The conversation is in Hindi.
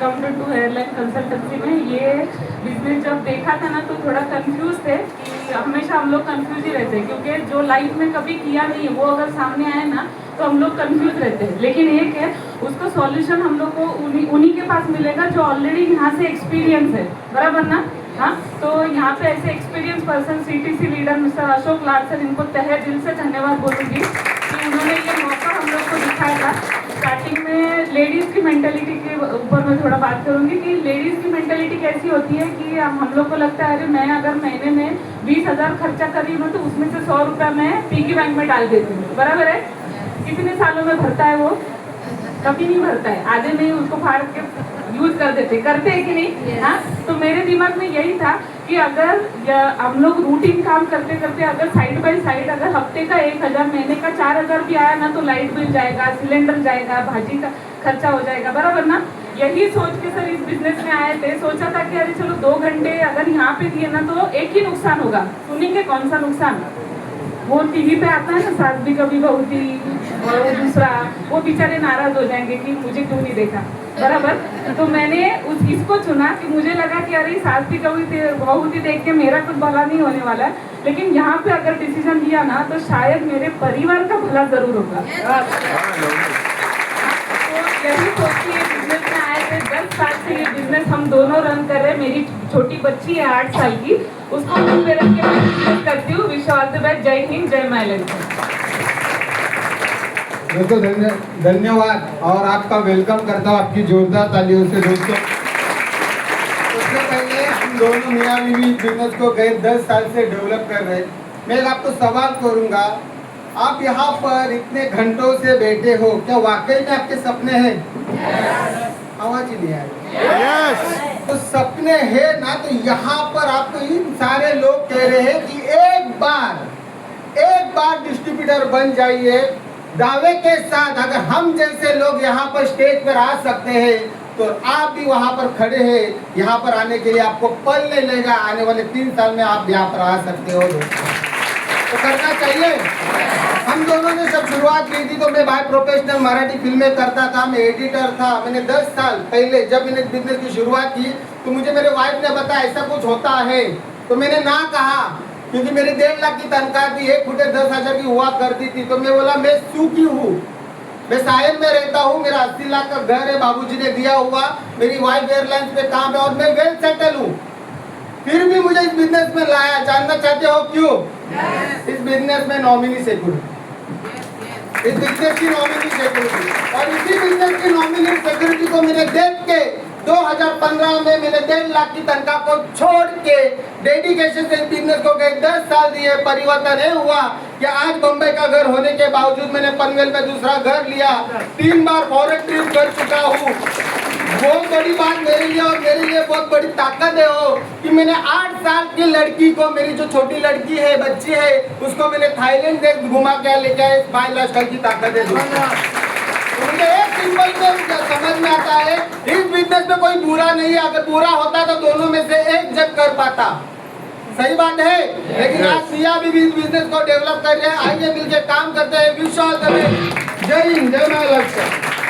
अकाउंटेंट हूँ एयरलाइन कंसल्टेंसी में। ये बिजनेस जब देखा था ना तो थोड़ा कंफ्यूज थे कि हमेशा हम लोग कंफ्यूज ही रहते हैं, क्योंकि जो लाइफ में कभी किया नहीं है वो अगर सामने आए ना तो हम लोग कंफ्यूज रहते हैं। लेकिन एक है, उसका सॉल्यूशन हम लोग को उन्हीं के पास मिलेगा जो ऑलरेडी यहाँ से एक्सपीरियंस है, बराबर ना। हाँ, तो यहाँ पे ऐसे experience person CTC leader mister Ashok लाड सर, इनको तहे दिल से धन्यवाद बोलूँगी कि उन्होंने ये मौका हम लोग को दिखाया था। स्टार्टिंग में लेडीज़ की मेंटेलिटी के ऊपर मैं थोड़ा बात करूँगी कि लेडीज़ की मेंटेलिटी कैसी होती है कि हम लोग को लगता है अरे मैं अगर महीने में 20,000 खर्चा कर रही हूँ तो उसमें से 100 रुपया मैं पिगी बैंक में डाल देती हूँ, बराबर है। कितने सालों में भरता है वो? कभी नहीं भरता है, आधे में ही उसको फाड़ के यूज कर देते, करते हैं कि नहीं। हाँ, तो मेरे दिमाग में यही था कि अगर हम लोग रूटीन काम करते करते अगर साइड बाय साइड अगर हफ्ते का 1,000 महीने का 4,000 भी आया ना तो लाइट बिल जाएगा, सिलेंडर जाएगा, भाजी का खर्चा हो जाएगा, बराबर ना। यही सोच के सर इस बिजनेस में आए थे। सोचा था कि अरे चलो 2 घंटे अगर यहाँ पे दिए ना तो एक ही नुकसान होगा। सुनेंगे कौन सा नुकसान? वो टीवी पे आता है ना, सास भी कभी बहू थी, और दूसरा वो बेचारे नाराज हो जाएंगे कि मुझे क्यों नहीं देखा, बराबर। तो मैंने इसको चुना कि मुझे लगा कि अरे सास भी कभी बहू थी देख के मेरा कुछ भला नहीं होने वाला है, लेकिन यहाँ पे अगर डिसीजन लिया ना तो शायद मेरे परिवार का भला जरूर होगा। तो यही सोच के ये बिजनेस में आए थे। 10 साल से ये बिजनेस हम दोनों रन कर रहे हैं। मेरी छोटी बच्ची है 8 साल की, उसको घर पे रख के मैं बिजनेस करती हूँ। Wish all the best. जय हिंद, जय माइलैंड। दोस्तों धन्यवाद और आपका वेलकम करता हूँ आपकी जोरदार तालियों से। दोस्तों उससे पहले हम दोनों मियाँ बीवी बिजनेस को गए 10 साल से डेवलप कर रहे हैं। मैं आपको सवाल करूँगा, आप यहाँ पर इतने घंटों से बैठे हो, क्या वाकई में आपके सपने हैं? आवाज ही नहीं आ रही। तो सपने हैं ना, तो यहाँ पर आपको इन सारे लोग कह रहे हैं कि एक बार डिस्ट्रीब्यूटर बन जाइए। दावे के साथ अगर हम जैसे लोग यहाँ पर स्टेज पर आ सकते हैं तो आप भी वहाँ पर खड़े हैं। यहाँ पर आने के लिए आपको पल नहीं लगेगा, आने वाले 3 साल में आप यहाँ पर आ सकते हो। तो करना चाहिए। हम दोनों ने जब शुरुआत की थी तो मैं बाय प्रोफेशनल मराठी फिल्में करता था, मैं एडिटर था। मैंने 10 साल पहले जब मैंने बिजनेस की शुरुआत की तो मुझे मेरे वाइफ ने बताया ऐसा कुछ होता है, तो मैंने ना कहा, क्योंकि मेरी 1.5 लाख की तनख्वाह थी, 1 फुटे 10,000 की हुआ करती थी। तो मैं बोला मैं सुखी हूँ, मैं साहिल में रहता हूँ, मेरा 80 लाख का घर है, बाबूजी ने दिया हुआ, मेरी वाइफ एयरलाइंस पे काम है और मैं वेल सेटल हूँ। फिर भी मुझे इस बिजनेस में लाया। जानना चाहते हो क्यों? इस बिजनेस में नॉमिनी सिक्योरिटी, इस बिजनेस की नॉमिनी सिक्योरिटी, और इसी बिजनेस की नॉमिनी सिक्योरिटी को मैंने देख के 2015 में मैंने 1.5 लाख की तनख्वाह को छोड़ के डेडिकेशन से बिजनेस को गए 10 साल दिए। परिवर्तन ये हुआ कि आज बम्बई का घर होने के बावजूद मैंने पनवेल में दूसरा घर लिया, 3 बार फॉरेन ट्रिप कर चुका हूँ। बहुत बड़ी बात मेरे लिए और मेरे लिए बहुत बड़ी ताकत है वो कि मैंने 8 साल की लड़की को, मेरी जो छोटी लड़की है, बच्ची है, उसको मैंने थाईलैंड से घुमा के लेके आए। स्माइल लाइफस्टाइल की ताकत है। तो मुझे एक सिंपल में समझ में आता है, इस बिजनेस में कोई बुरा नहीं है। अगर बुरा होता तो दोनों में से एक जन कर पाता, सही बात है। लेकिन आज मियाँ भी इस बिजनेस को डेवलप कर रहे हैं। आइए मिलकर काम करते हैं। Wish all the best. जय हिंद, जय माइलैंड।